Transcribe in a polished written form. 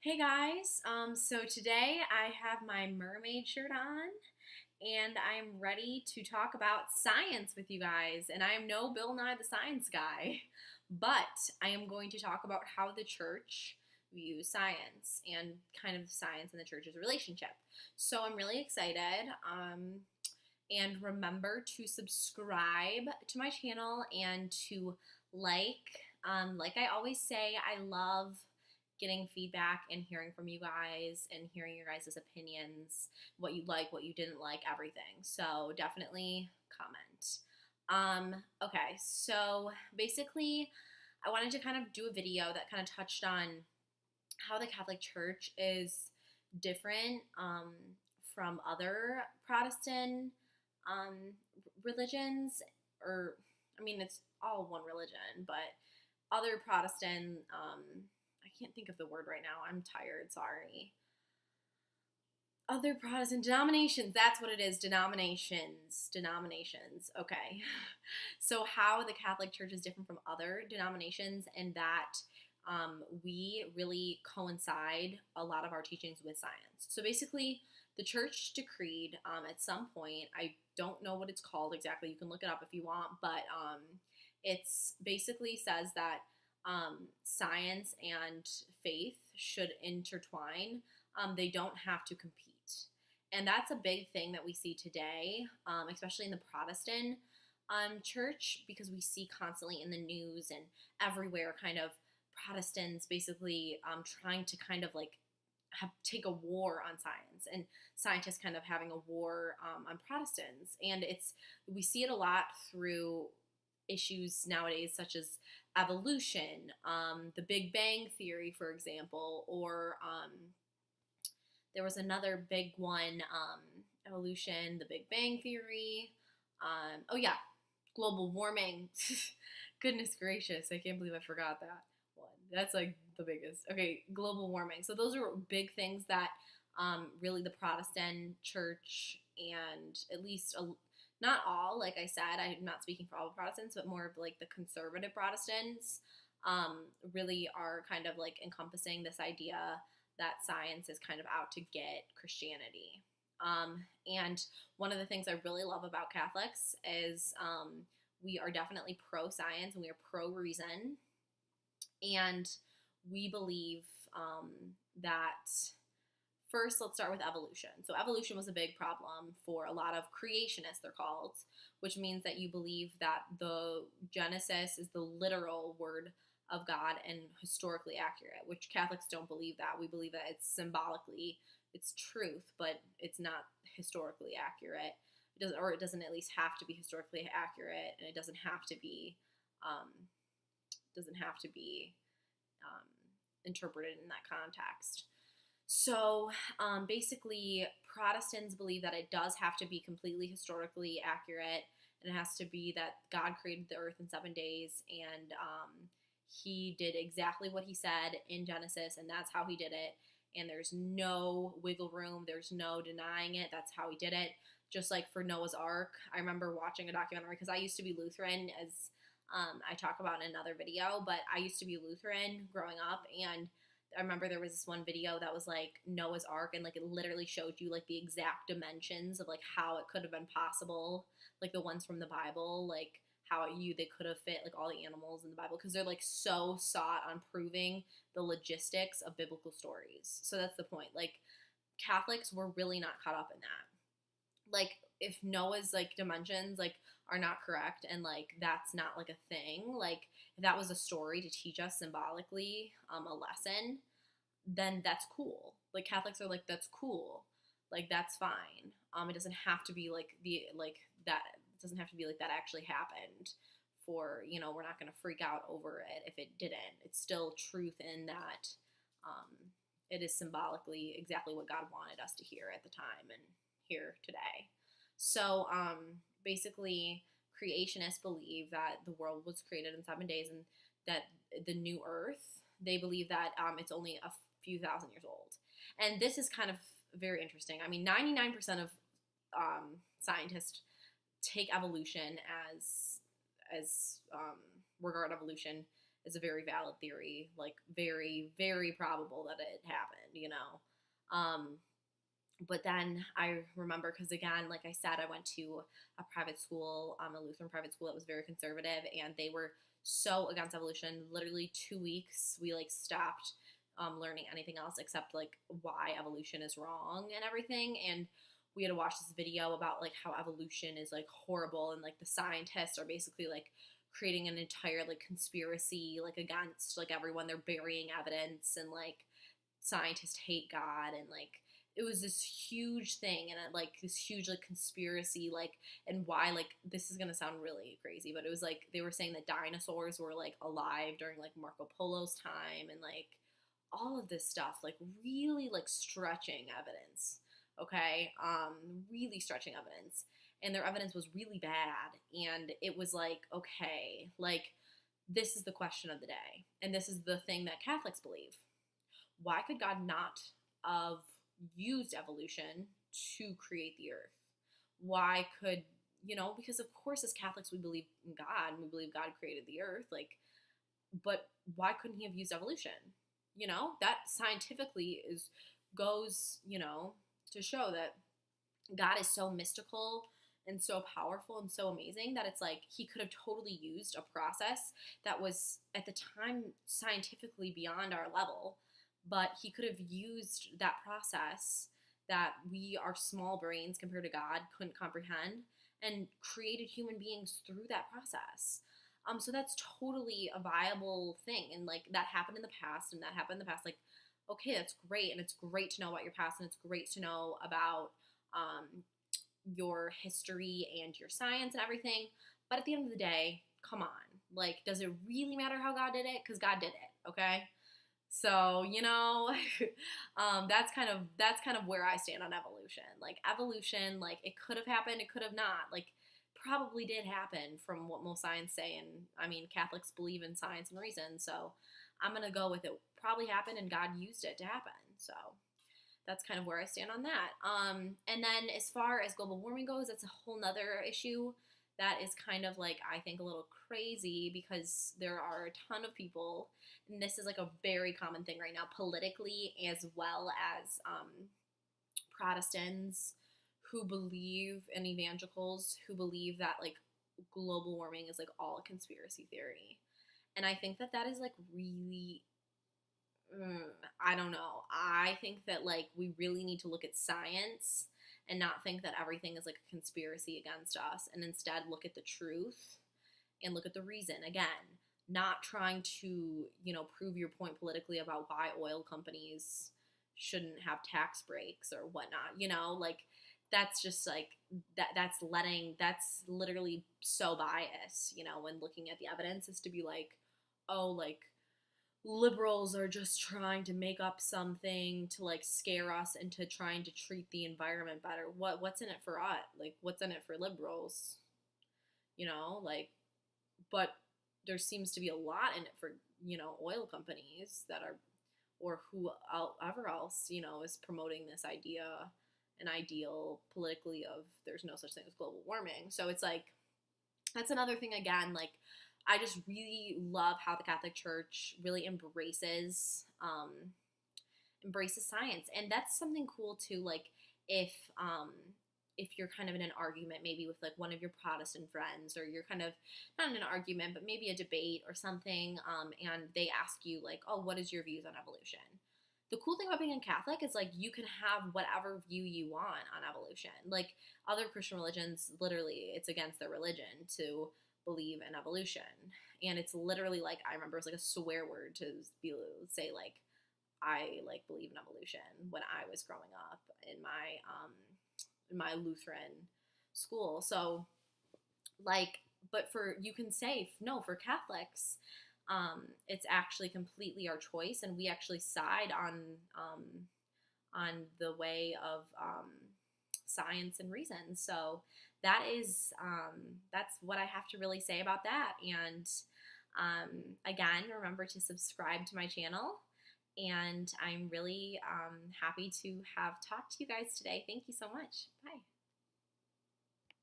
Hey guys, so today I have my mermaid shirt on and I'm ready to talk about science with you guys. And I am no Bill Nye the Science Guy, but I am going to talk about how the church views science and kind of science and the church's relationship. So I'm really excited. And remember to subscribe to my channel and to like I always say, I love getting feedback and hearing from you guys and hearing your guys' opinions, what you like, what you didn't like, everything. So definitely comment. Okay, so basically, I wanted to kind of do a video that kind of touched on how the Catholic Church is different from other Protestant um, religions, or I mean, it's all one religion, but other Protestant, I can't think of the word right now. I'm tired, sorry. Other Protestant denominations, that's what it is. Denominations. Okay. So, how the Catholic Church is different from other denominations, and that we really coincide a lot of our teachings with science. So, basically, the church decreed at some point, I don't know what it's called exactly, you can look it up if you want, but it's basically says that science and faith should intertwine. They don't have to compete. And that's a big thing that we see today, especially in the Protestant church, because we see constantly in the news and everywhere kind of Protestants basically trying to kind of like take a war on science, and scientists kind of having a war on Protestants. And we see it a lot through issues nowadays, such as evolution, the Big Bang Theory, for example, or there was another big one, evolution, the Big Bang Theory. Oh yeah, global warming. Goodness gracious, I can't believe I forgot that one. That's like the biggest. Okay, global warming. So those are big things that really the Protestant church, and at least not all, like I said, I'm not speaking for all Protestants, but more of like the conservative Protestants really are kind of like encompassing this idea that science is kind of out to get Christianity. And one of the things I really love about Catholics is we are definitely pro science and we are pro reason. And we believe that first, let's start with evolution. So, evolution was a big problem for a lot of creationists, they're called, which means that you believe that the Genesis is the literal word of God and historically accurate, which Catholics don't believe that. We believe that it's symbolically, it's truth, but it's not historically accurate. It doesn't at least have to be historically accurate, and it doesn't have to be, um, interpreted in that context. So basically, Protestants believe that it does have to be completely historically accurate, and it has to be that God created the earth in 7 days, and he did exactly what he said in Genesis, and that's how he did it. And there's no wiggle room, there's no denying it. That's how he did it. Just like for Noah's Ark, I remember watching a documentary because I used to be Lutheran, as I talk about in another video, but I used to be Lutheran growing up, and I remember there was this one video that was like Noah's Ark, and like it literally showed you like the exact dimensions of like how it could have been possible, like the ones from the Bible, like how they could have fit like all the animals in the Bible, because they're like so sought on proving the logistics of biblical stories. So that's the point. Like Catholics were really not caught up in that. Like if Noah's like dimensions like are not correct, and like that's not like a thing, like if that was a story to teach us symbolically a lesson, then that's cool. Like Catholics are like, that's cool, like that's fine. It doesn't have to be like that. It doesn't have to be like that actually happened. For we're not going to freak out over it if it didn't. It's still truth in that it is symbolically exactly what God wanted us to hear at the time and hear today. So basically, creationists believe that the world was created in 7 days, and that the new earth, they believe that it's only a few thousand years old. And this is kind of very interesting. I mean, 99% of scientists take evolution as regard evolution is a very valid theory, like very, very probable that it happened, you know. But then I remember, because again, like I said, I went to a private school, a Lutheran private school that was very conservative, and they were so against evolution. Literally 2 weeks, we like stopped learning anything else except like why evolution is wrong and everything. And we had to watch this video about like how evolution is like horrible, and like the scientists are basically like creating an entire like conspiracy like against like everyone. They're burying evidence, and like scientists hate God, and like it was this huge thing, and like this huge like conspiracy, like, and why, like, this is gonna sound really crazy, but it was like they were saying that dinosaurs were like alive during like Marco Polo's time, and like all of this stuff, like really like stretching evidence, okay, really stretching evidence, and their evidence was really bad, and it was like, okay, like this is the question of the day, and this is the thing that Catholics believe. Why could God not have used evolution to create the earth? Why could, you know, because of course as Catholics we believe in God and we believe God created the earth, like, but why couldn't he have used evolution? You know, that scientifically is goes, you know, to show that God is so mystical and so powerful and so amazing that it's like he could have totally used a process that was at the time scientifically beyond our level, but he could have used that process that we, our small brains compared to God, couldn't comprehend, and created human beings through that process. So that's totally a viable thing, and like that happened in the past, and that happened in the past. Like, okay, that's great, and it's great to know about your past, and it's great to know about your history and your science and everything. But at the end of the day, come on, like, does it really matter how God did it? Because God did it, okay? So, you know, that's kind of where I stand on evolution. Like evolution, like it could have happened, it could have not. Like probably did happen from what most science say, and I mean Catholics believe in science and reason, so I'm gonna go with it. Probably happened, and God used it to happen. So that's kind of where I stand on that. And then as far as global warming goes, that's a whole nother issue that is kind of like, I think, a little crazy, because there are a ton of people, and this is like a very common thing right now politically, as well as Protestants who believe, and evangelicals who believe that like global warming is like all a conspiracy theory. And I think that that is like really, I don't know. I think that like we really need to look at science and not think that everything is like a conspiracy against us, and instead look at the truth and look at the reason. Again, not trying to, you know, prove your point politically about why oil companies shouldn't have tax breaks or whatnot, you know, like that's just like that's literally so biased, you know, when looking at the evidence, is to be like, oh, like liberals are just trying to make up something to like scare us into trying to treat the environment better. What's in it for us? Like what's in it for liberals? You know, like, but there seems to be a lot in it for, you know, oil companies that are, or whoever else, you know, is promoting this idea, an ideal politically of there's no such thing as global warming. So it's like, that's another thing again, like I just really love how the Catholic Church really embraces science, and that's something cool too. Like if you're kind of in an argument, maybe with like one of your Protestant friends, or you're kind of not in an argument, but maybe a debate or something, and they ask you like, oh, what is your views on evolution? The cool thing about being a Catholic is like you can have whatever view you want on evolution. Like other Christian religions, literally, it's against their religion to believe in evolution, and it's literally like, I remember it was like a swear word to be able to say like, I like believe in evolution when I was growing up in my Lutheran school. So like, but for, you can say no, for Catholics, it's actually completely our choice, and we actually side on the way of science and reason. So that is that's what I have to really say about that. And again, remember to subscribe to my channel, and I'm really happy to have talked to you guys today. Thank you so much. Bye.